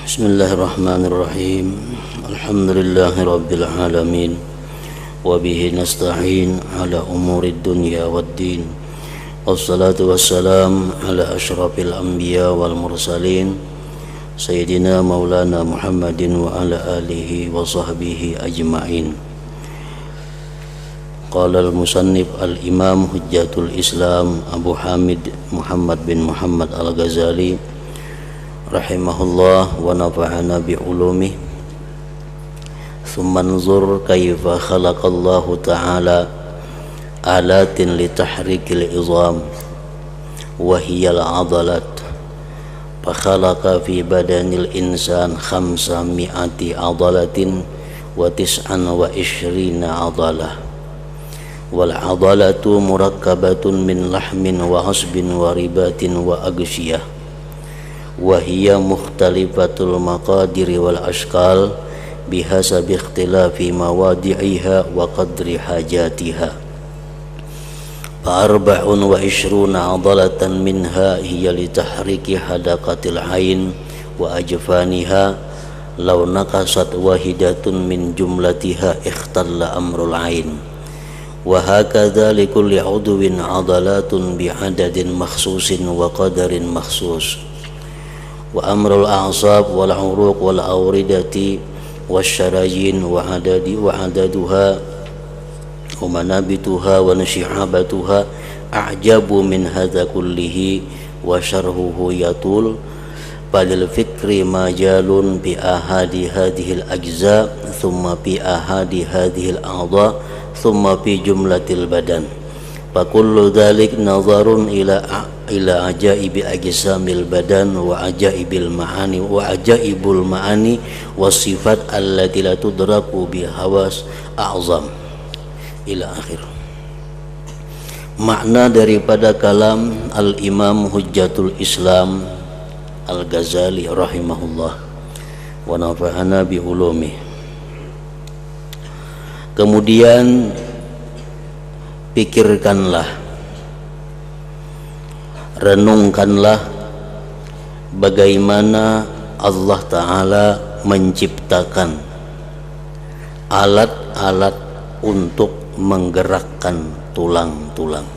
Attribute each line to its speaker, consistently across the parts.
Speaker 1: Bismillahirrahmanirrahim. Alhamdulillahi rabbil alamin. Wa bihi nasta'in ala umurid dunya waddin. Wassalatu wassalam ala asyrafil anbiya wal mursalin Sayyidina maulana Muhammadin wa ala alihi wa sahbihi ajma'in. Qala al-musannif al-imam hujjatul islam Abu Hamid Muhammad bin Muhammad al-Ghazali rahimahullah wa nafa'ana bi'ulumih. Thumma anzur kayfa khalaqallahu ta'ala alatin litahrikil izam wa hiya al-'adalat fa khalaqa fi badanil insan 500 'adalatin wa 29 'adalah wal 'adalatu murakkabatun min lahmin wa 'asbin wa ribatin wa agsyiyah wa hiya mukhtalifatul maqadiri wal ashkal bihasabi ikhtilafi mawadi'iha wa qadri hajatiha. Fa 24 'adalatan minha hiya li tahriki hadaqatil ain wa ajfaniha law naqasat wahidatun min jumlatiha ikhtalla amrul ain. Wa hakadha li kulli 'udwin 'adalatun bi'adadin makhsusin wa qadarin makhsus. Wa amrul a'sab wal 'uruq wal awridati wasyarayin wa adaduha wa manabituha wa nasyihabatuha a'jabu min hadza kullihi wa syarhuhu yatul balil fikri majalun bi ahadi hadhil ajza thumma bi ahadi hadhil a'dha thumma fi jumlatil badan fa kullu dhalik nazarun ila ajaibi ajsamil badan wa ajaibul ma'ani wasifat allati la tudraku bi hawas a'zam ila akhir. Makna daripada kalam al-imam hujjatul islam al-Ghazali rahimahullah wa nafa'ana bi ulumih. Kemudian pikirkanlah, renungkanlah bagaimana Allah Ta'ala menciptakan alat-alat untuk menggerakkan tulang-tulang.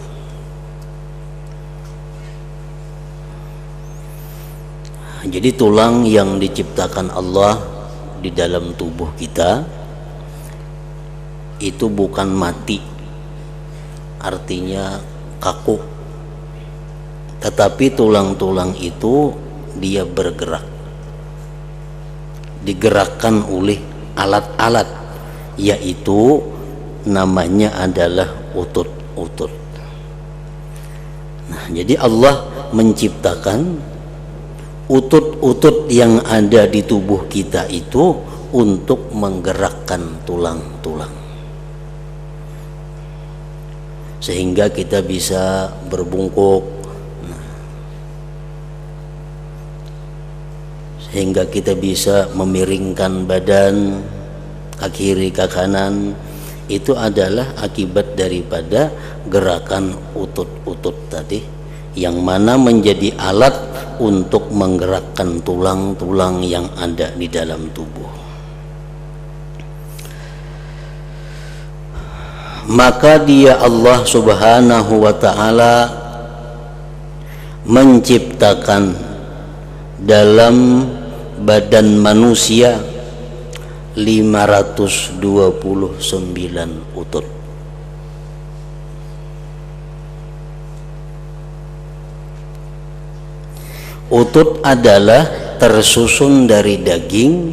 Speaker 1: Jadi tulang yang diciptakan Allah di dalam tubuh kita itu bukan mati, artinya kaku, tetapi tulang-tulang itu dia bergerak, digerakkan oleh alat-alat, yaitu namanya adalah utut-utut. Nah, jadi Allah menciptakan utut-utut yang ada di tubuh kita itu untuk menggerakkan tulang-tulang, sehingga kita bisa berbungkuk, sehingga kita bisa memiringkan badan ke kiri ke kanan. Itu adalah akibat daripada gerakan utut-utut tadi, yang mana menjadi alat untuk menggerakkan tulang-tulang yang ada di dalam tubuh. Maka dia Allah subhanahu wa ta'ala menciptakan dalam badan manusia 529 utut. Utut adalah tersusun dari daging,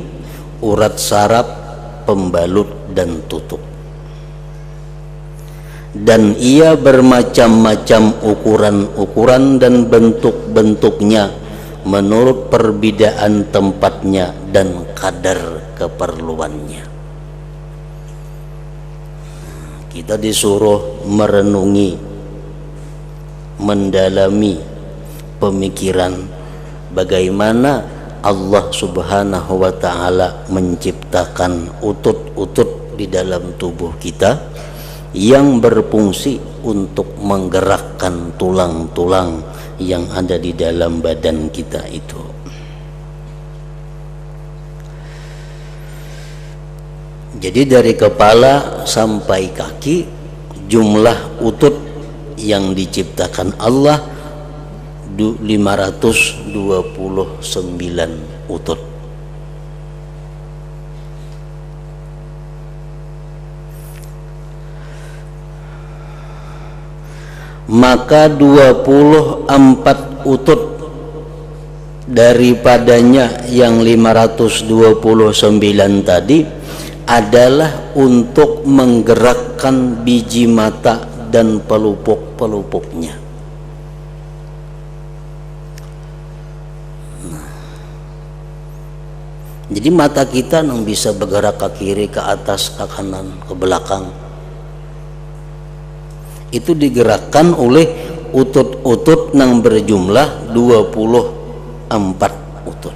Speaker 1: urat saraf, pembalut dan tutuk. Dan ia bermacam-macam ukuran-ukuran dan bentuk-bentuknya menurut perbedaan tempatnya dan kadar keperluannya. Kita disuruh merenungi, mendalami pemikiran bagaimana Allah subhanahu wa ta'ala menciptakan utut-utut di dalam tubuh kita yang berfungsi untuk menggerakkan tulang-tulang yang ada di dalam badan kita itu. Jadi dari kepala sampai kaki jumlah utut yang diciptakan Allah 529 utut. Maka 24 utut daripadanya yang 529 tadi adalah untuk menggerakkan biji mata dan pelupuk-pelupuknya. Jadi mata kita yang bisa bergerak ke kiri, ke atas, ke kanan, ke belakang, itu digerakkan oleh utut-utut yang berjumlah 24 utut.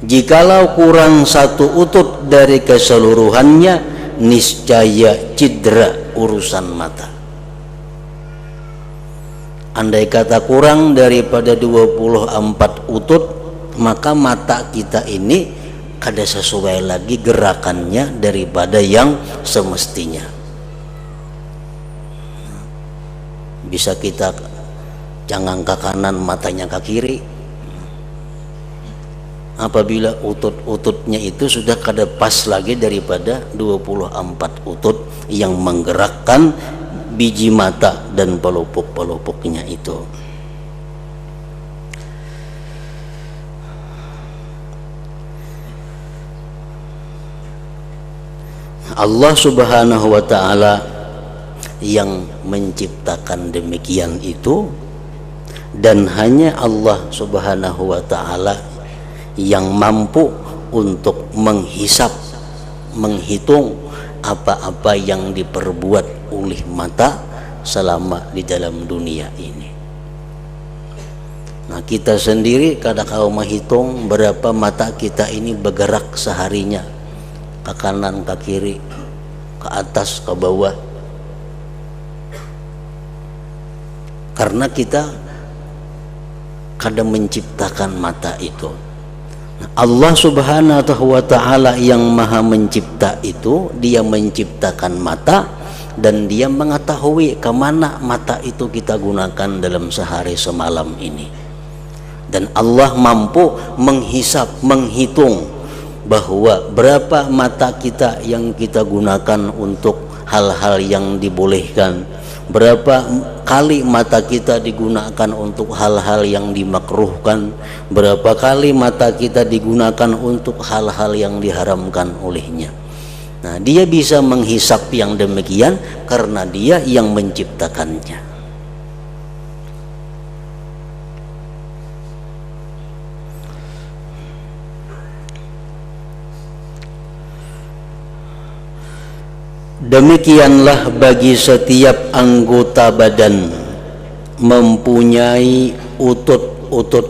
Speaker 1: Jikalau kurang satu utut dari keseluruhannya, niscaya cedera urusan mata. Andai kata kurang daripada 24 utut, maka mata kita ini kada sesuai lagi gerakannya daripada yang semestinya. Bisa kita jangan ke kanan, matanya ke kiri. Apabila utut-ututnya itu sudah kada pas lagi daripada 24 utut yang menggerakkan biji mata dan pelupuk-pelupuknya itu. Allah Subhanahu wa ta'ala yang menciptakan demikian itu, dan hanya Allah Subhanahu wa ta'ala yang mampu untuk menghisap, menghitung apa-apa yang diperbuat oleh mata selama di dalam dunia ini. Nah, kita sendiri kadang kala menghitung berapa mata kita ini bergerak seharinya, ke kanan, ke kiri, ke atas, ke bawah, karena kita kadang menciptakan mata itu. Allah Subhanahu wa ta'ala yang maha mencipta itu, dia menciptakan mata dan dia mengetahui kemana mata itu kita gunakan dalam sehari semalam ini. Dan Allah mampu menghisap, menghitung bahwa berapa mata kita yang kita gunakan untuk hal-hal yang dibolehkan, berapa kali mata kita digunakan untuk hal-hal yang dimakruhkan, berapa kali mata kita digunakan untuk hal-hal yang diharamkan olehnya. Nah, dia bisa menghisap yang demikian karena dia yang menciptakannya. Demikianlah bagi setiap anggota badan mempunyai utut-utut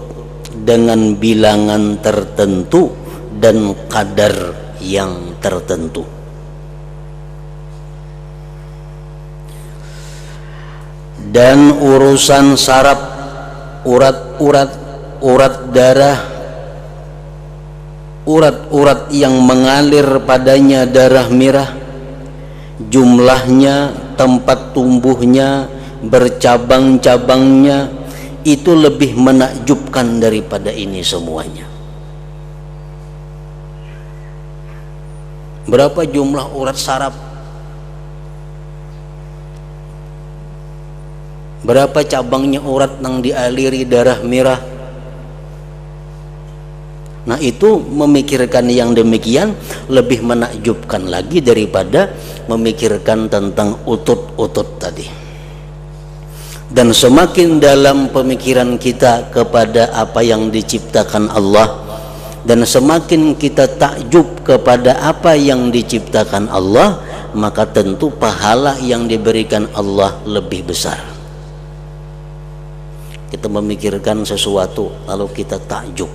Speaker 1: dengan bilangan tertentu dan kadar yang tertentu. Dan urusan saraf, urat darah, urat-urat yang mengalir padanya darah merah, jumlahnya, tempat tumbuhnya, bercabang-cabangnya, itu lebih menakjubkan daripada ini semuanya. Berapa jumlah urat saraf? Berapa cabangnya urat yang dialiri darah merah? Nah, itu memikirkan yang demikian lebih menakjubkan lagi daripada memikirkan tentang utut-utut tadi. Dan semakin dalam pemikiran kita kepada apa yang diciptakan Allah, dan semakin kita takjub kepada apa yang diciptakan Allah, maka tentu pahala yang diberikan Allah lebih besar. Kita memikirkan sesuatu lalu kita takjub,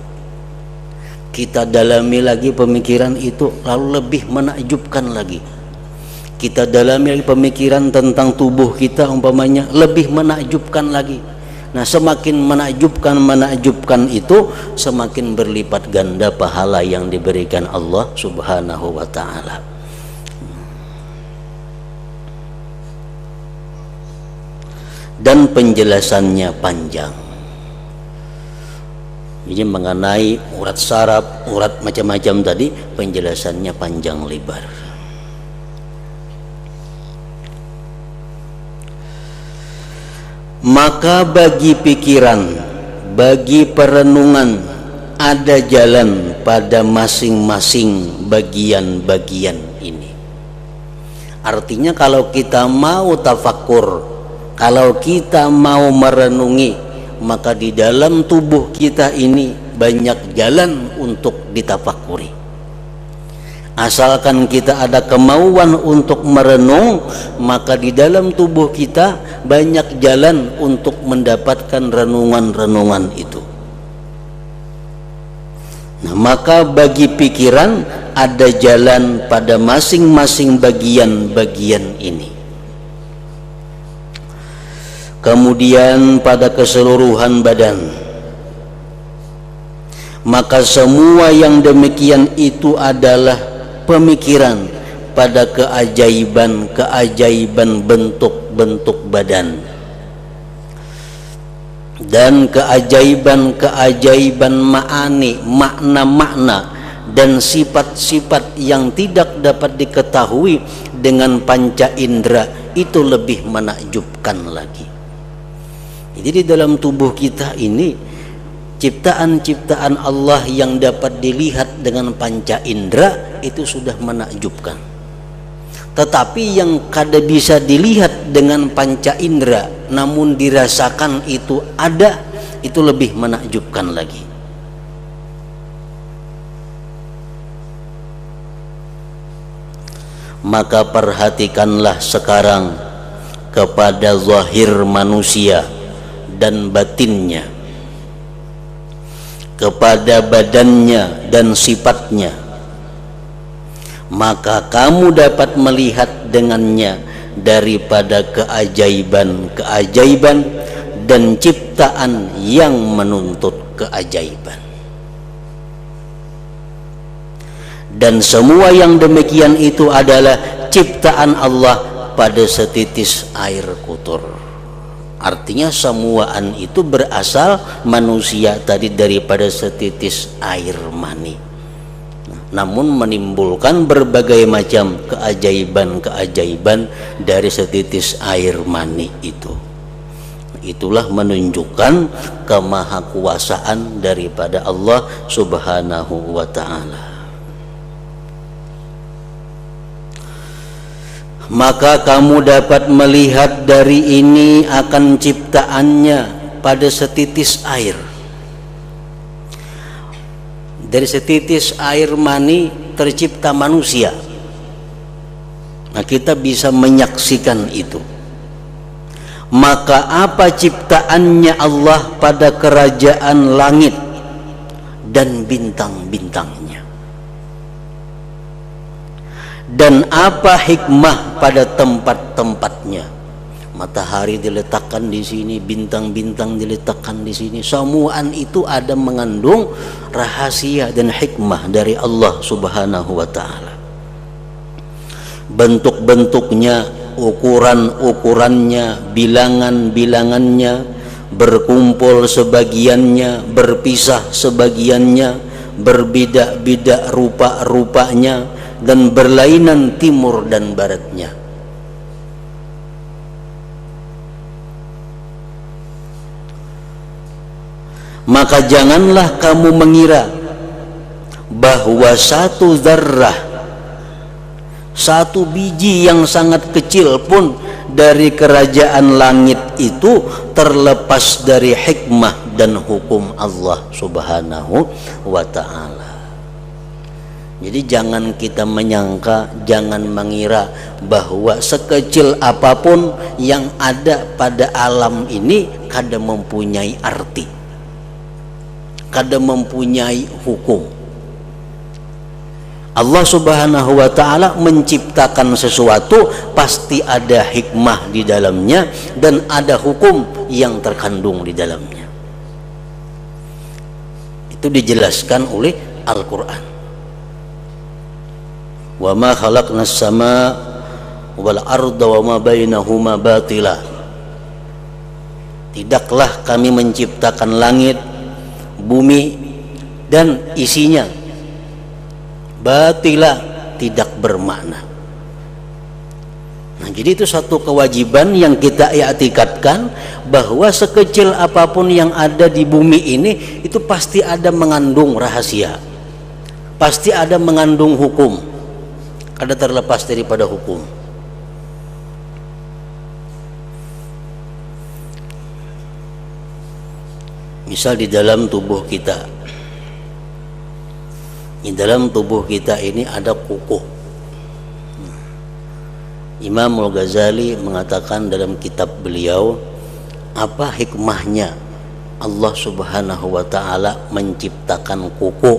Speaker 1: kita dalami lagi pemikiran itu lalu lebih menakjubkan lagi. Kita dalami lagi pemikiran tentang tubuh kita umpamanya lebih menakjubkan lagi. Nah, semakin menakjubkan itu, semakin berlipat ganda pahala yang diberikan Allah Subhanahu wa taala. Dan penjelasannya panjang. Jadi mengenai urat saraf, urat macam-macam tadi, penjelasannya panjang lebar. Maka bagi pikiran, bagi perenungan, ada jalan pada masing-masing bagian-bagian ini. Artinya kalau kita mau tafakkur, kalau kita mau merenungi, maka di dalam tubuh kita ini banyak jalan untuk ditafakuri. Asalkan kita ada kemauan untuk merenung, maka di dalam tubuh kita banyak jalan untuk mendapatkan renungan-renungan itu. Nah, maka bagi pikiran ada jalan pada masing-masing bagian-bagian ini. Kemudian pada keseluruhan badan, maka semua yang demikian itu adalah pemikiran pada keajaiban-keajaiban bentuk-bentuk badan dan keajaiban-keajaiban ma'ani, makna-makna dan sifat-sifat yang tidak dapat diketahui dengan panca indera, itu lebih menakjubkan lagi. Jadi di dalam tubuh kita ini ciptaan-ciptaan Allah yang dapat dilihat dengan panca indera itu sudah menakjubkan. Tetapi yang kada bisa dilihat dengan panca indera namun dirasakan itu ada, itu lebih menakjubkan lagi. Maka perhatikanlah sekarang kepada zahir manusia dan batinnya, kepada badannya dan sifatnya, maka kamu dapat melihat dengannya daripada keajaiban-keajaiban dan ciptaan yang menuntut keajaiban. Dan semua yang demikian itu adalah ciptaan Allah pada setitis air kotor. Artinya semuaan itu berasal manusia tadi daripada setitis air mani, namun menimbulkan berbagai macam keajaiban-keajaiban dari setitis air mani itu. Itulah menunjukkan kemahakuasaan daripada Allah Subhanahu wa ta'ala. Maka kamu dapat melihat dari ini akan ciptaannya pada setitis air. Dari setitis air mani tercipta manusia. Nah, kita bisa menyaksikan itu. Maka apa ciptaannya Allah pada kerajaan langit dan bintang-bintangnya? Dan apa hikmah pada tempat-tempatnya? Matahari diletakkan di sini, bintang-bintang diletakkan di sini. Semuaan itu ada mengandung rahasia dan hikmah dari Allah Subhanahu wa ta'ala. Bentuk-bentuknya, ukuran-ukurannya, bilangan-bilangannya, berkumpul sebagiannya, berpisah sebagiannya, berbeda-beda rupa-rupanya, dan berlainan timur dan baratnya. Maka janganlah kamu mengira bahwa satu zarrah, satu biji yang sangat kecil pun dari kerajaan langit itu terlepas dari hikmah dan hukum Allah Subhanahu wa ta'ala. Jadi jangan kita menyangka, jangan mengira bahwa sekecil apapun yang ada pada alam ini kada mempunyai arti, kada mempunyai hukum. Allah Subhanahu wa ta'ala menciptakan menciptakan sesuatu pasti ada hikmah di dalamnya dan ada hukum yang terkandung di dalamnya. Itu dijelaskan oleh Al-Quran. Wa ma khalaqnas sama wal arda wa ma bainahuma batila. Tidaklah kami menciptakan langit, bumi dan isinya batila, tidak bermakna. Nah, jadi itu satu kewajiban yang kita i'tikadkan, bahwa sekecil apapun yang ada di bumi ini itu pasti ada mengandung rahasia, pasti ada mengandung hukum, ada terlepas daripada hukum. Misal di dalam tubuh kita, di dalam tubuh kita ini ada kuku. Imam Al-Ghazali mengatakan dalam kitab beliau, apa hikmahnya Allah Subhanahu wa ta'ala menciptakan kuku,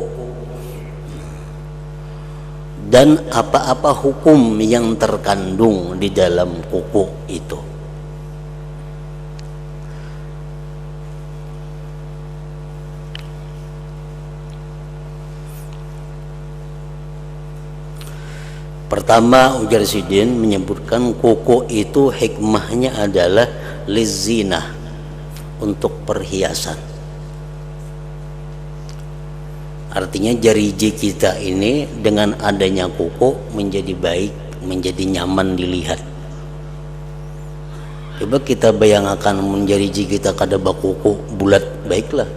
Speaker 1: dan apa-apa hukum yang terkandung di dalam kuku itu. Pertama, ujar Sidin menyebutkan kuku itu hikmahnya adalah lizinah, untuk perhiasan. Artinya jariji kita ini dengan adanya kuku menjadi baik, menjadi nyaman dilihat. Coba kita bayangkan menjariji kita kada bakuku bulat, baiklah.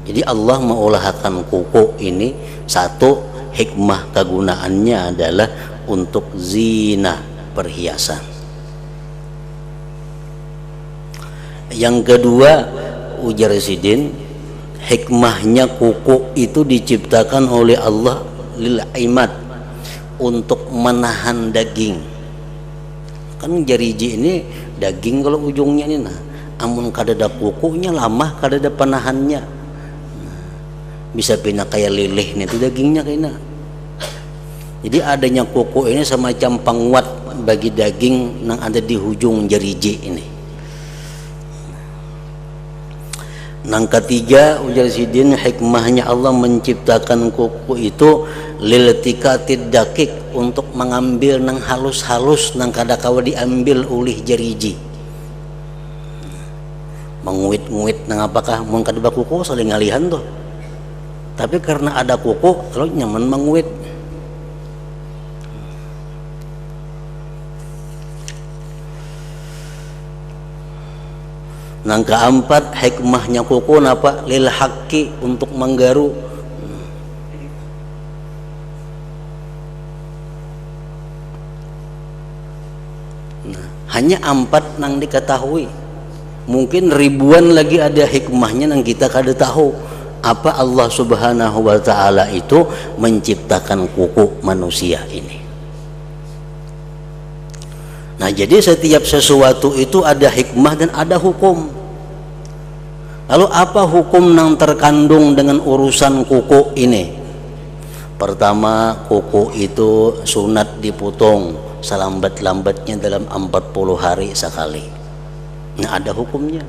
Speaker 1: Jadi Allah mengolahkan kuku ini, satu hikmah kegunaannya adalah untuk zina, perhiasan. Yang kedua, ujar Sidin, hikmahnya kuku itu diciptakan oleh Allah lil imad, untuk menahan daging. Kan jariji ini daging kalau ujungnya ini, nah amun kadada kukunya lama, kadada penahannya, bisa pindah kayak leleh nih itu dagingnya kayaknya. Jadi adanya kuku ini semacam penguat bagi daging yang ada di ujung jariji ini. Yang ketiga, ujar Sidin, hikmahnya Allah menciptakan kuku itu liltikatid dakik, untuk mengambil nang halus-halus nang kadakawa diambil oleh jariji. Menguit-nguit nang apakah mun kadeba kuku saling ngalihan tuh. Tapi karena ada kuku, kalau nyaman menguit. Yang keempat, hikmahnya kuku napa? Lil haqqi, untuk menggaru. Nah, hanya 4 nang diketahui. Mungkin ribuan lagi ada hikmahnya yang kita kada tahu. Apa Allah Subhanahu wa ta'ala itu menciptakan kuku manusia ini. Nah, jadi setiap sesuatu itu ada hikmah dan ada hukum. Lalu apa hukum yang terkandung dengan urusan kuku ini? Pertama, kuku itu sunat dipotong selambat-lambatnya dalam 40 hari sekali. Nah, ada hukumnya.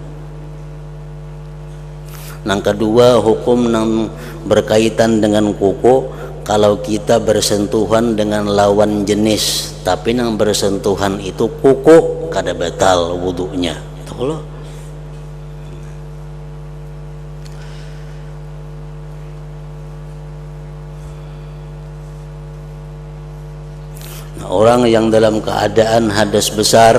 Speaker 1: Yang kedua, hukum yang berkaitan dengan kuku, kalau kita bersentuhan dengan lawan jenis tapi yang bersentuhan itu kuku, kada batal wudunya. Itu loh. Nah, orang yang dalam keadaan hadas besar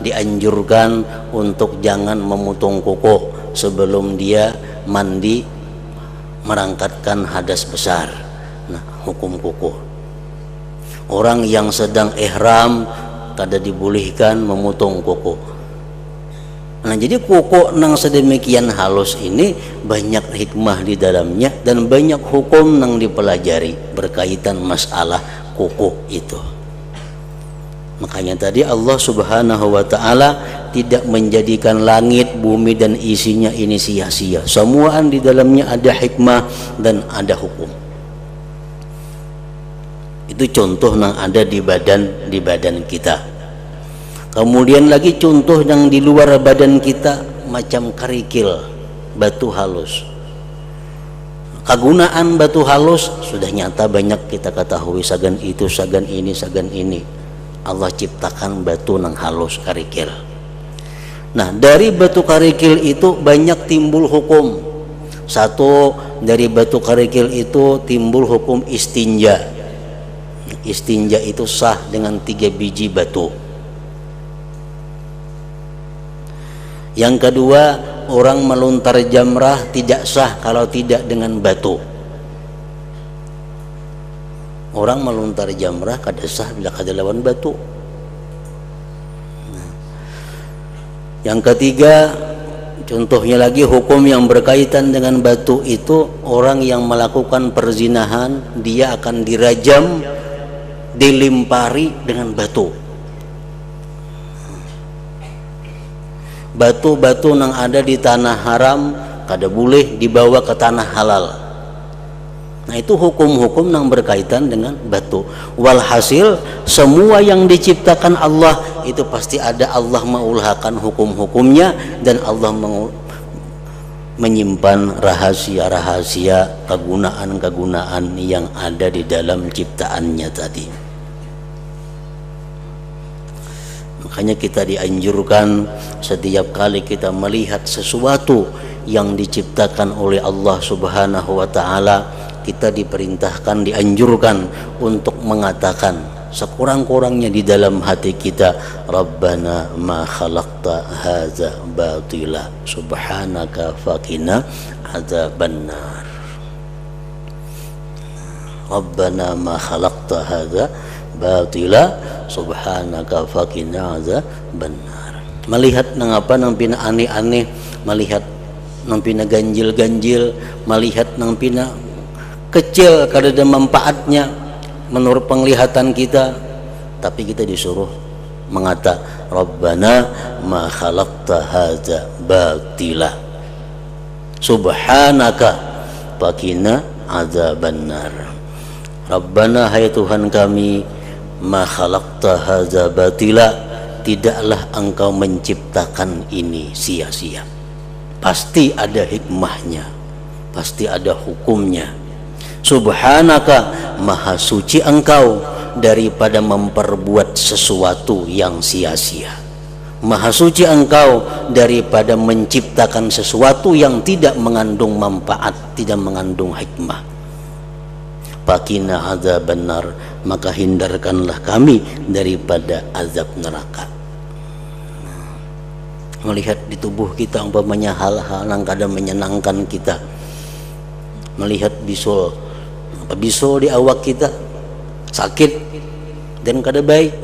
Speaker 1: dianjurkan untuk jangan memotong kuku sebelum dia mandi merangkatkan hadas besar. Nah, hukum kuku. Orang yang sedang ihram kada dibolehkan memotong kuku. Nah, jadi kuku nang sedemikian halus ini banyak hikmah di dalamnya dan banyak hukum nang dipelajari berkaitan masalah kuku itu. Makanya tadi Allah Subhanahu wa ta'ala tidak menjadikan langit, bumi dan isinya ini sia-sia. Semuaan di dalamnya ada hikmah dan ada hukum. Itu contoh yang ada di badan kita. Kemudian lagi contoh yang di luar badan kita, macam kerikil, batu halus. Kegunaan batu halus sudah nyata banyak kita ketahui, sagan itu, sagan ini, sagan ini. Allah ciptakan batu yang halus, kerikil. Nah, dari batu kerikil itu banyak timbul hukum. Satu, dari batu kerikil itu timbul hukum istinja. Istinja itu sah dengan 3 biji batu. Yang kedua, orang melontar jamrah tidak sah kalau tidak dengan batu. Orang melontar jamrah kada sah bila kada lawan batu. Yang ketiga, contohnya lagi hukum yang berkaitan dengan batu itu, orang yang melakukan perzinahan dia akan dirajam, dilimpari dengan batu. Batu-batu yang ada di tanah haram kada boleh dibawa ke tanah halal. Nah, itu hukum-hukum yang berkaitan dengan batu. Walhasil semua yang diciptakan Allah itu pasti ada Allah mengulhakan hukum-hukumnya, dan Allah menyimpan rahasia-rahasia, kegunaan-kegunaan yang ada di dalam ciptaannya tadi. Makanya kita dianjurkan setiap kali kita melihat sesuatu yang diciptakan oleh Allah Subhanahu wa ta'ala, kita diperintahkan, dianjurkan untuk mengatakan sekurang-kurangnya di dalam hati kita, Rabbana ma khalaqta hadza batila subhanaka faqina adzabannar. Rabbana ma khalaqta hadza batila subhanaka faqina adzabannar. Melihat nang apa nang pina aneh-aneh, melihat nang pina ganjil-ganjil, melihat nang pina kecil kada ada manfaatnya menurut penglihatan kita, tapi kita disuruh mengata Rabbana ma khalaqta hadza batila subhanaka faqina adzabannar. Rabbana, hai Tuhan kami, ma khalaqta hadza batila, tidaklah engkau menciptakan ini sia-sia. Pasti ada hikmahnya, pasti ada hukumnya. Subhanaka, maha suci engkau daripada memperbuat sesuatu yang sia-sia. Maha suci engkau daripada menciptakan sesuatu yang tidak mengandung manfaat, tidak mengandung hikmah. Faqina adzabannar, maka hindarkanlah kami daripada azab neraka. Melihat di tubuh kita umpamanya hal-hal yang kadang menyenangkan kita, melihat bisul di awak kita sakit dan kada baik,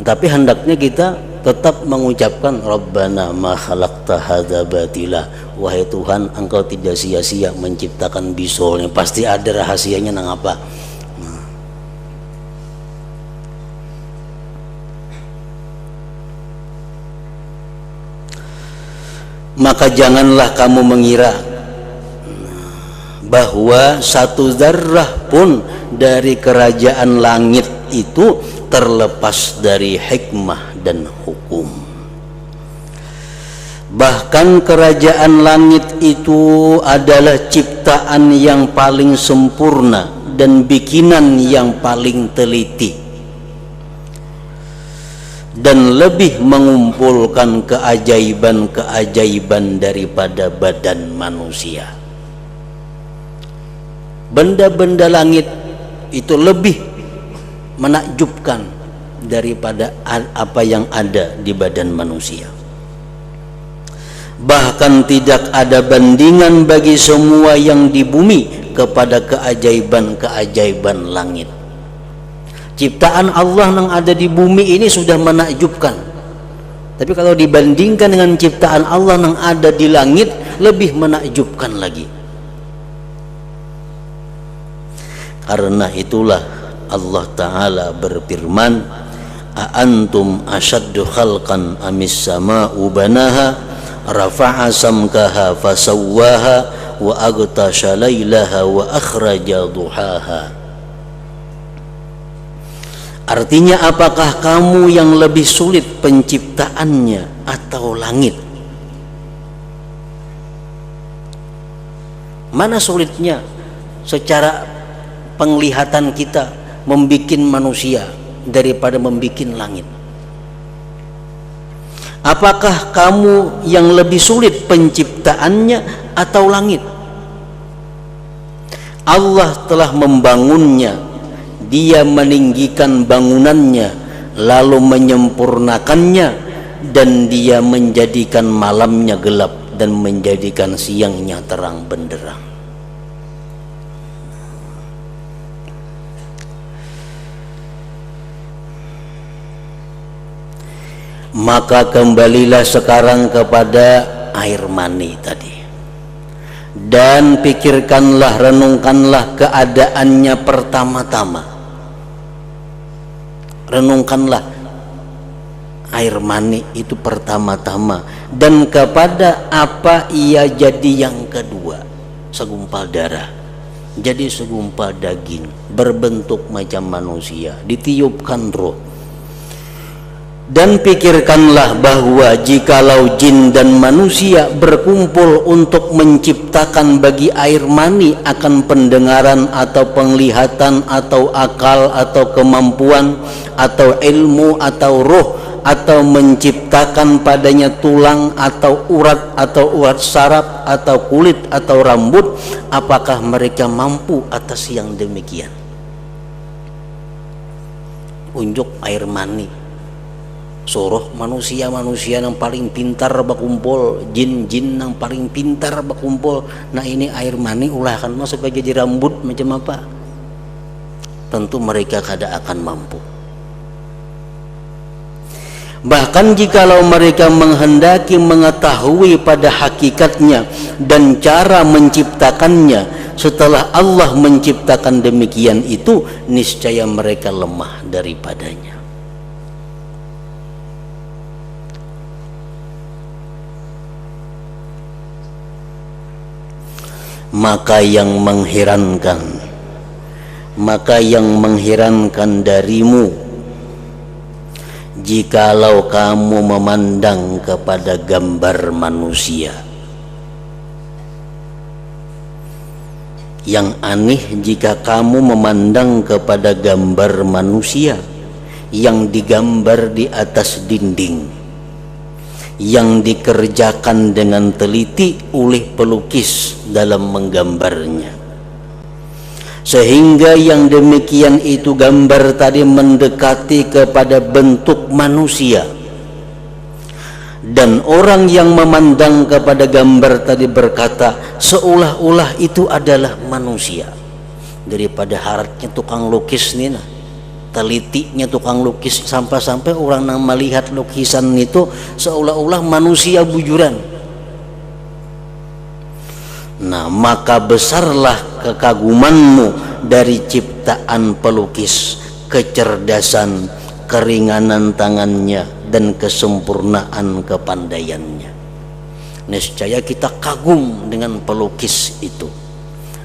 Speaker 1: tapi hendaknya kita tetap mengucapkan Rabbana ma khalaqta hadza batila, wahai Tuhan, engkau tidak sia-sia menciptakan bisulnya, pasti ada rahasianya nang apa. Maka janganlah kamu mengira bahwa satu zarrah pun dari kerajaan langit itu terlepas dari hikmah dan hukum. Bahkan kerajaan langit itu adalah ciptaan yang paling sempurna dan bikinan yang paling teliti, dan lebih mengumpulkan keajaiban-keajaiban daripada badan manusia. Benda-benda langit itu lebih menakjubkan daripada apa yang ada di badan manusia. Bahkan tidak ada bandingan bagi semua yang di bumi kepada keajaiban-keajaiban langit. Ciptaan Allah yang ada di bumi ini sudah menakjubkan, tapi kalau dibandingkan dengan ciptaan Allah yang ada di langit, lebih menakjubkan lagi. Karena itulah Allah Ta'ala berfirman, A'antum asyaddu khalqan amis sama'u banaha rafa'a samkaha fasawwaha wa aghtasha laylaha wa akhraja duhaha. Artinya, apakah kamu yang lebih sulit penciptaannya atau langit? Mana sulitnya secara penglihatan kita membikin manusia daripada membikin langit? Apakah kamu yang lebih sulit penciptaannya atau langit? Allah telah membangunnya, Dia meninggikan bangunannya, lalu menyempurnakannya, dan Dia menjadikan malamnya gelap dan menjadikan siangnya terang benderang. Maka kembalilah sekarang kepada air mani tadi, dan pikirkanlah, renungkanlah keadaannya pertama-tama. Renungkanlah air mani itu pertama-tama, dan kepada apa ia jadi yang kedua. Segumpal darah jadi segumpal daging, berbentuk macam manusia, ditiupkan roh. Dan pikirkanlah bahwa jikalau jin dan manusia berkumpul untuk menciptakan bagi air mani akan pendengaran atau penglihatan atau akal atau kemampuan atau ilmu atau roh, atau menciptakan padanya tulang atau urat saraf atau kulit atau rambut, apakah mereka mampu atas yang demikian? Unjuk air mani, suruh manusia yang paling pintar berkumpul, jin yang paling pintar berkumpul. Nah, ini air mani ulah akan masuk ke jadi rambut macam apa? Tentu mereka kada akan mampu. Bahkan jikalau mereka menghendaki mengetahui pada hakikatnya dan cara menciptakannya setelah Allah menciptakan demikian itu, niscaya mereka lemah daripadanya. Maka yang mengherankan darimu, jikalau kamu memandang kepada gambar manusia. Yang aneh jika kamu memandang kepada gambar manusia yang digambar di atas dinding, yang dikerjakan dengan teliti oleh pelukis dalam menggambarnya, sehingga yang demikian itu gambar tadi mendekati kepada bentuk manusia, dan orang yang memandang kepada gambar tadi berkata seolah-olah itu adalah manusia. Daripada haratnya tukang lukis nih, telitinya tukang lukis, sampai-sampai orang yang melihat lukisan itu seolah-olah manusia bujuran. Nah, maka besarlah kekagumanmu dari ciptaan pelukis, kecerdasan, keringanan tangannya, dan kesempurnaan kepandaiannya. Niscaya kita kagum dengan pelukis itu,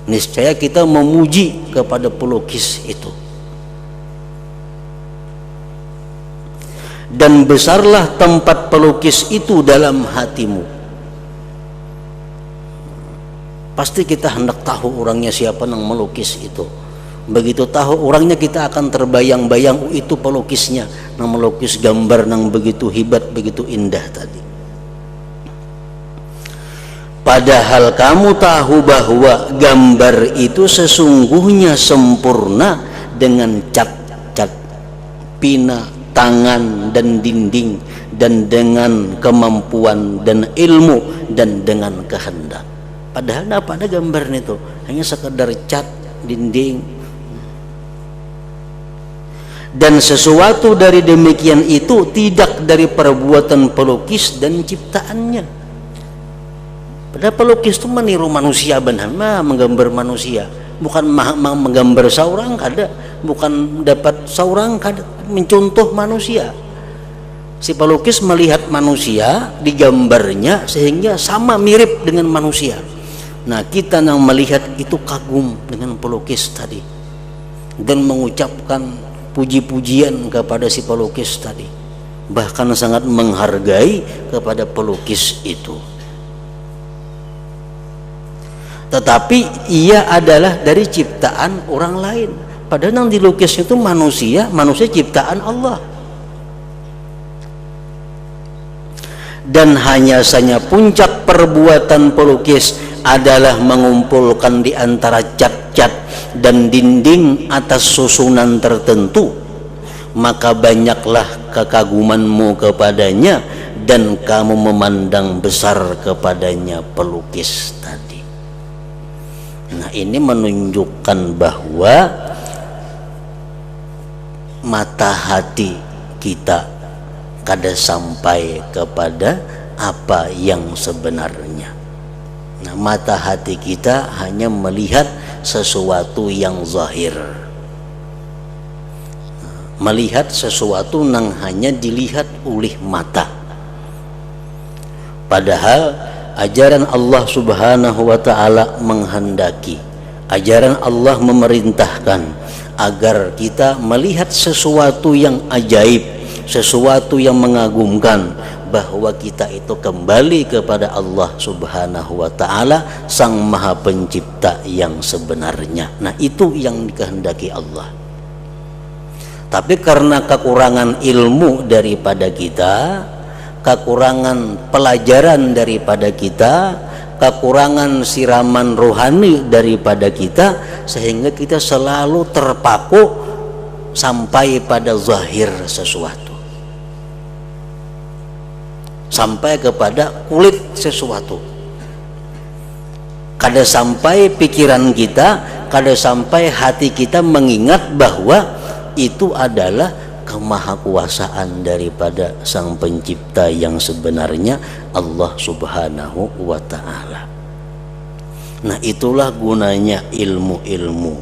Speaker 1: niscaya kita memuji kepada pelukis itu. Dan besarlah tempat pelukis itu dalam hatimu. Pasti kita hendak tahu orangnya siapa yang melukis itu. Begitu tahu orangnya, kita akan terbayang-bayang, itu pelukisnya yang melukis gambar yang begitu hebat, begitu indah tadi. Padahal kamu tahu bahwa gambar itu sesungguhnya sempurna dengan cat-cat, pina, tangan dan dinding, dan dengan kemampuan dan ilmu dan dengan kehendak. Padahal apa ada gambar itu hanya sekedar cat dinding, dan sesuatu dari demikian itu tidak dari perbuatan pelukis dan ciptaannya. Padahal pelukis itu meniru manusia benar, menggambar manusia, bukan menggambar seorang kada, bukan dapat seorang kada, mencontoh manusia. Si pelukis melihat manusia di gambarnya sehingga sama mirip dengan manusia. Nah, kita yang melihat itu kagum dengan pelukis tadi dan mengucapkan puji-pujian kepada si pelukis tadi, bahkan sangat menghargai kepada pelukis itu. Tetapi ia adalah dari ciptaan orang lain, padahal yang dilukis itu manusia ciptaan Allah. Dan hanya saja puncak perbuatan pelukis adalah mengumpulkan di antara cat-cat dan dinding atas susunan tertentu, maka banyaklah kekagumanmu kepadanya dan kamu memandang besar kepadanya pelukis tadi. Nah, ini menunjukkan bahwa mata hati kita kada sampai kepada apa yang sebenarnya. Nah, mata hati kita hanya melihat sesuatu yang zahir, melihat sesuatu yang hanya dilihat oleh mata. Padahal ajaran Allah Subhanahu wa ta'ala menghendaki, ajaran Allah memerintahkan agar kita melihat sesuatu yang ajaib, sesuatu yang mengagumkan, bahwa kita itu kembali kepada Allah Subhanahu wa ta'ala, Sang Maha Pencipta yang sebenarnya. Nah, itu yang dikehendaki Allah. Tapi karena kekurangan ilmu daripada kita, kekurangan pelajaran daripada kita, kekurangan siraman rohani daripada kita, sehingga kita selalu terpaku sampai pada zahir sesuatu, sampai kepada kulit sesuatu. Kada sampai pikiran kita, kada sampai hati kita mengingat bahwa itu adalah kemahakuasaan daripada Sang Pencipta yang sebenarnya, Allah Subhanahu wa ta'ala. Nah, itulah gunanya ilmu-ilmu,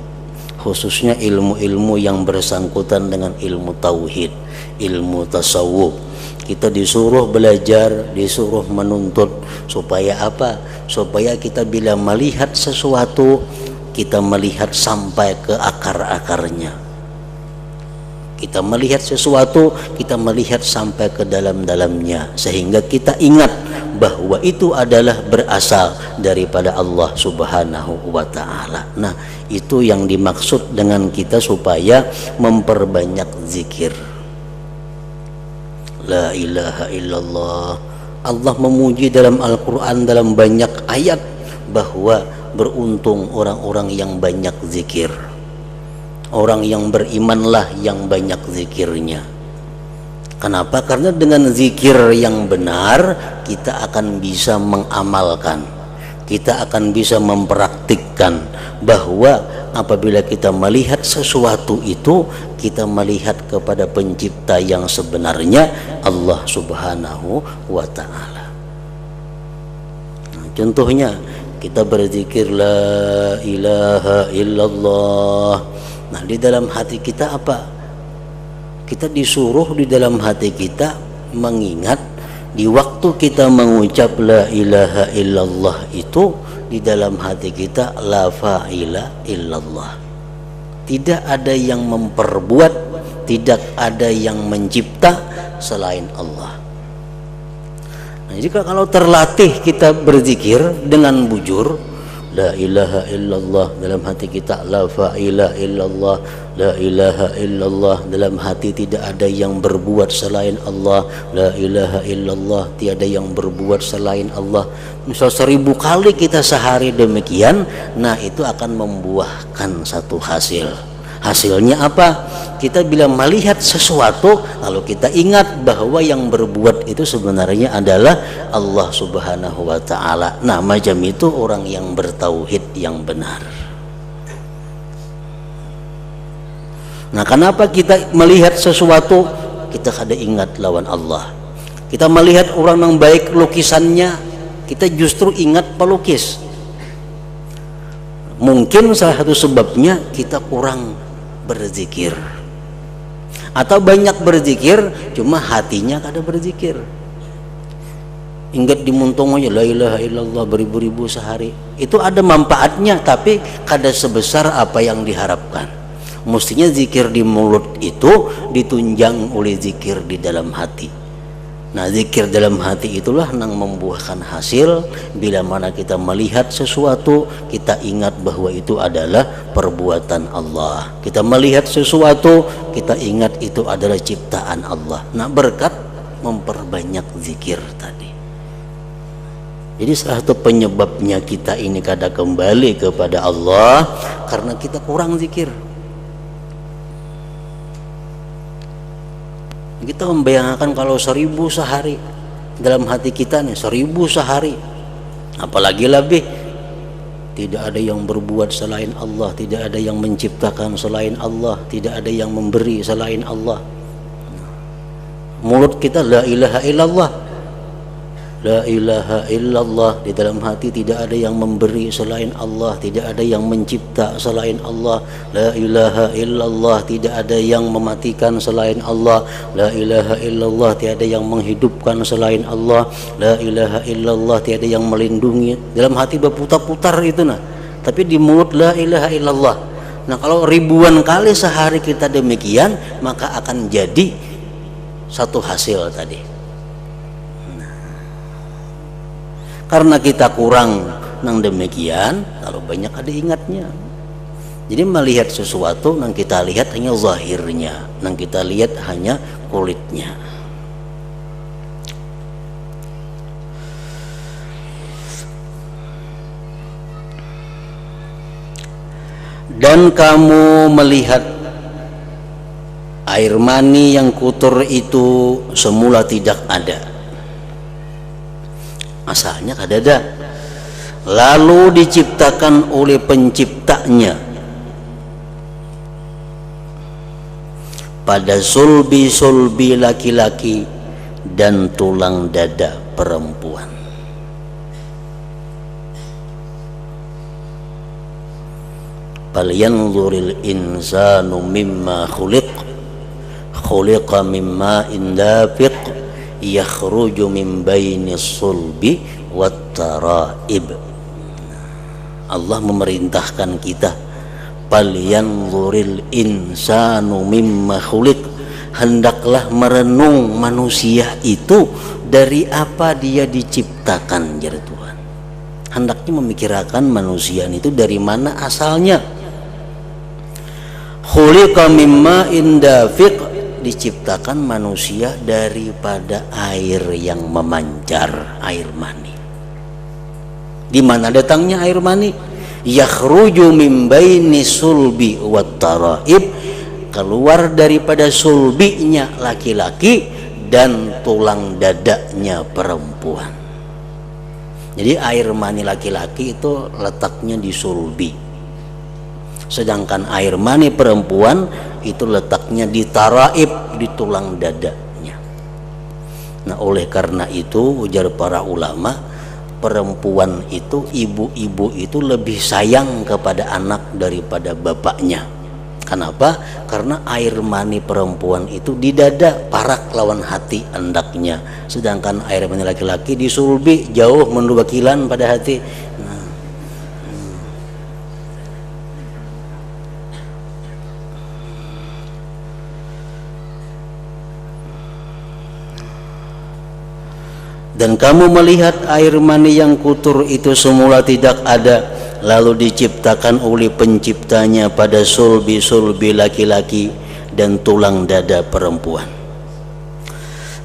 Speaker 1: khususnya ilmu-ilmu yang bersangkutan dengan ilmu tauhid, ilmu tasawuf. Kita disuruh belajar, disuruh menuntut, supaya apa? Supaya kita bila melihat sesuatu, kita melihat sampai ke akar-akarnya. Kita melihat sesuatu, kita melihat sampai ke dalam-dalamnya, sehingga kita ingat bahwa itu adalah berasal daripada Allah Subhanahu wa ta'ala. Nah, itu yang dimaksud dengan kita supaya memperbanyak zikir. La ilaha illallah. Allah memuji dalam Al-Quran dalam banyak ayat bahwa beruntung orang-orang yang banyak zikir. Orang yang berimanlah yang banyak zikirnya. Kenapa? Karena dengan zikir yang benar kita akan bisa mengamalkan, kita akan bisa mempraktikkan bahwa apabila kita melihat sesuatu itu, kita melihat kepada Pencipta yang sebenarnya, Allah Subhanahu wa ta'ala. Nah, contohnya kita berzikir la ilaha illallah. Nah, di dalam hati kita apa? Kita disuruh di dalam hati kita mengingat, di waktu kita mengucap la ilaha illallah itu, di dalam hati kita la fa'ila illallah. Tidak ada yang memperbuat, tidak ada yang mencipta selain Allah. Nah, jika kalau terlatih kita berzikir dengan bujur la ilaha illallah, dalam hati kita la fa'ila illallah, la ilaha illallah, dalam hati tidak ada yang berbuat selain Allah, la ilaha illallah, tiada yang berbuat selain Allah. Misal 1000 kali kita sehari demikian, nah itu akan membuahkan satu hasil. Hasilnya apa? Kita bila melihat sesuatu, lalu kita ingat bahwa yang berbuat itu sebenarnya adalah Allah Subhanahu wa ta'ala. Nah, macam itu orang yang bertauhid yang benar. Nah, kenapa kita melihat sesuatu kita kada ingat lawan Allah? Kita melihat orang yang baik lukisannya, kita justru ingat pelukis. Mungkin salah satu sebabnya kita kurang berzikir, atau banyak berzikir cuma hatinya kada berzikir. Ingat dimuntung aja la ilaha illallah beribu-ribu sehari, itu ada manfaatnya tapi kada sebesar apa yang diharapkan. Mestinya zikir di mulut itu ditunjang oleh zikir di dalam hati. Nah, zikir dalam hati itulah yang membuahkan hasil. Bila mana kita melihat sesuatu, kita ingat bahwa itu adalah perbuatan Allah. Kita melihat sesuatu, kita ingat itu adalah ciptaan Allah. Nah, berkat memperbanyak zikir tadi. Jadi salah satu penyebabnya kita ini kadang kembali kepada Allah karena kita kurang zikir. Kita membayangkan kalau 1000 sehari, dalam hati kita nih 1000 sehari, apalagi lebih. Tidak ada yang berbuat selain Allah, tidak ada yang menciptakan selain Allah, tidak ada yang memberi selain Allah. Mulut kita la ilaha illallah, la ilaha illallah. Di dalam hati tidak ada yang memberi selain Allah, tidak ada yang mencipta selain Allah. La ilaha illallah, tidak ada yang mematikan selain Allah. La ilaha illallah, tiada yang menghidupkan selain Allah. La ilaha illallah, tiada yang melindungi. Dalam hati berputar-putar itu nah, tapi di mulut la ilaha illallah. Nah, kalau ribuan kali sehari kita demikian, maka akan jadi satu hasil tadi. Karena kita kurang nang demikian, kalau banyak ada ingatnya. Jadi melihat sesuatu nang kita lihat hanya zahirnya, nang kita lihat hanya kulitnya. Dan kamu melihat air mani yang kotor itu semula tidak ada, asalnya kadada, lalu diciptakan oleh penciptanya pada sulbi laki-laki dan tulang dada perempuan. Falyanzuril insanu mimma khuliqa mimma indafiq yakhruju min bainis sulbi wat taraib. Allah memerintahkan kita, falyanzuril insanu mimma khuliq, hendaklah merenung manusia itu dari apa dia diciptakan, jadi Tuhan. Hendaknya memikirkan manusia itu dari mana asalnya. Khuliqa mimma indafiq, diciptakan manusia daripada air yang memancar, air mani. Di mana datangnya air mani? Yakhruju min baini sulbi wat taraib, keluar daripada sulbinya laki-laki dan tulang dadanya perempuan. Jadi air mani laki-laki itu letaknya di sulbi, sedangkan air mani perempuan itu letaknya di taraib, di tulang dadanya. Nah, oleh karena itu ujar para ulama, perempuan itu, ibu-ibu itu lebih sayang kepada anak daripada bapaknya. Kenapa? Karena air mani perempuan itu di dada, parak lawan hati hendaknya, sedangkan air mani laki-laki di sulbi, jauh mendubakilan pada hati. Dan kamu melihat air mani yang kotor itu semula tidak ada, lalu diciptakan oleh penciptanya pada sulbi laki-laki dan tulang dada perempuan.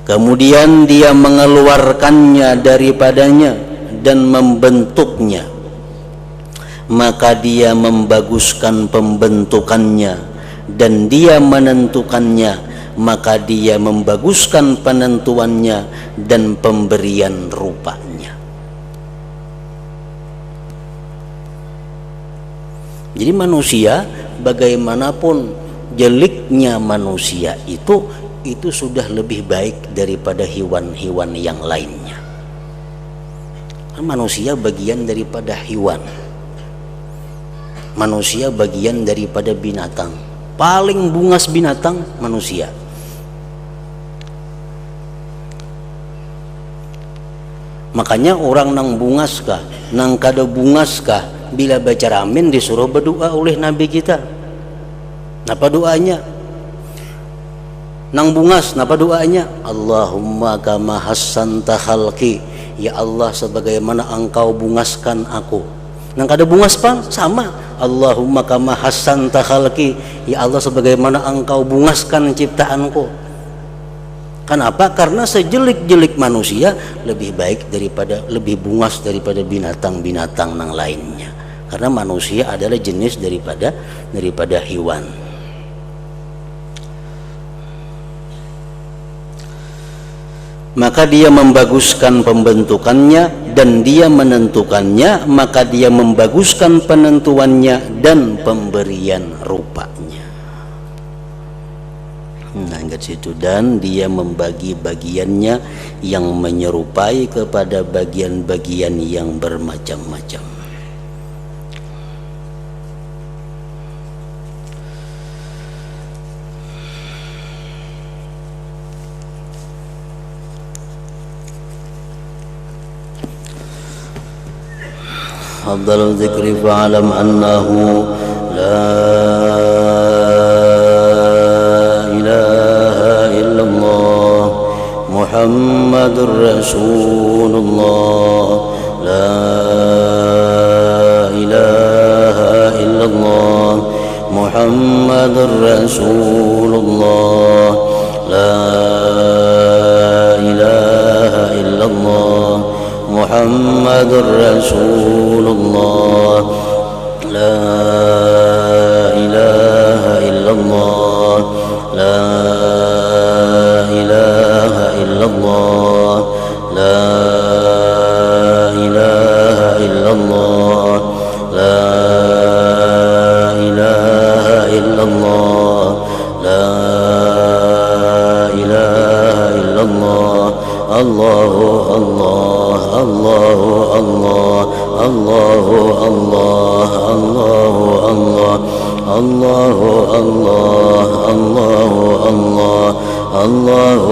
Speaker 1: Kemudian dia mengeluarkannya daripadanya dan membentuknya, maka dia membaguskan pembentukannya, dan dia menentukannya, maka dia membaguskan penentuannya dan pemberian rupanya. Jadi manusia, bagaimanapun jeleknya manusia itu sudah lebih baik daripada hewan-hewan yang lainnya. Manusia bagian daripada hewan, manusia bagian daripada binatang. Paling bungas binatang manusia. Makanya orang nang bungas kah, nang kada bungas kah, bila baca ramin disuruh berdoa oleh Nabi kita. Napa doanya? Nang bungas, napa doanya? Allahumma kama hassanta khalqi, ya Allah sebagaimana engkau bungaskan aku. Nang kada bungas pang sama, Allahumma kama hassanta khalqi, ya Allah sebagaimana engkau bungaskan ciptaanku. Kenapa? Karena sejelik-jelik manusia lebih baik daripada, lebih bungas daripada binatang-binatang nang lainnya. Karena manusia adalah jenis daripada hewan. Maka dia membaguskan pembentukannya dan dia menentukannya, maka dia membaguskan penentuannya dan pemberian rupanya. Nah, ingat situ, dan dia membagi bagiannya yang menyerupai kepada bagian-bagian yang bermacam-macam. أفضل الذكر فاعلم أنه لا إله إلا الله محمد رسول الله لا إله إلا الله محمد رسول الله لا إله إلا الله محمد رسول الله لا إله إلا الله لا إله إلا الله لا إله إلا الله لا إله إلا الله لا إله إلا الله الله الله الله الله الله الله الله الله الله الله الله الله الله الله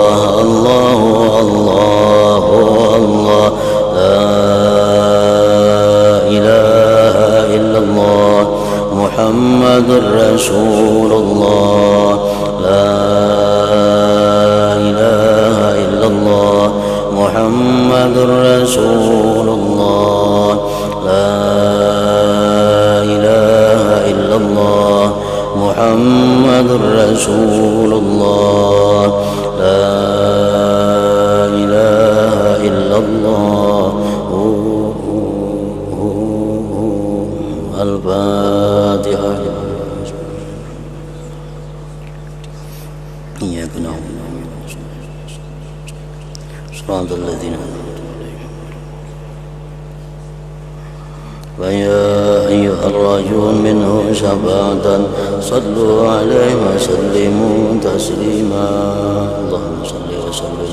Speaker 1: الله الله محمد رسول الله لا إله إلا الله محمد رسول الله لا إله إلا الله محمد رسول الله لا إله إلا الله الفاتحة. إياك نعبد صراط الذين فيا أيها الراجون منه شفاعة صلوا عليه وسلموا تسليما اللهم صل وسلم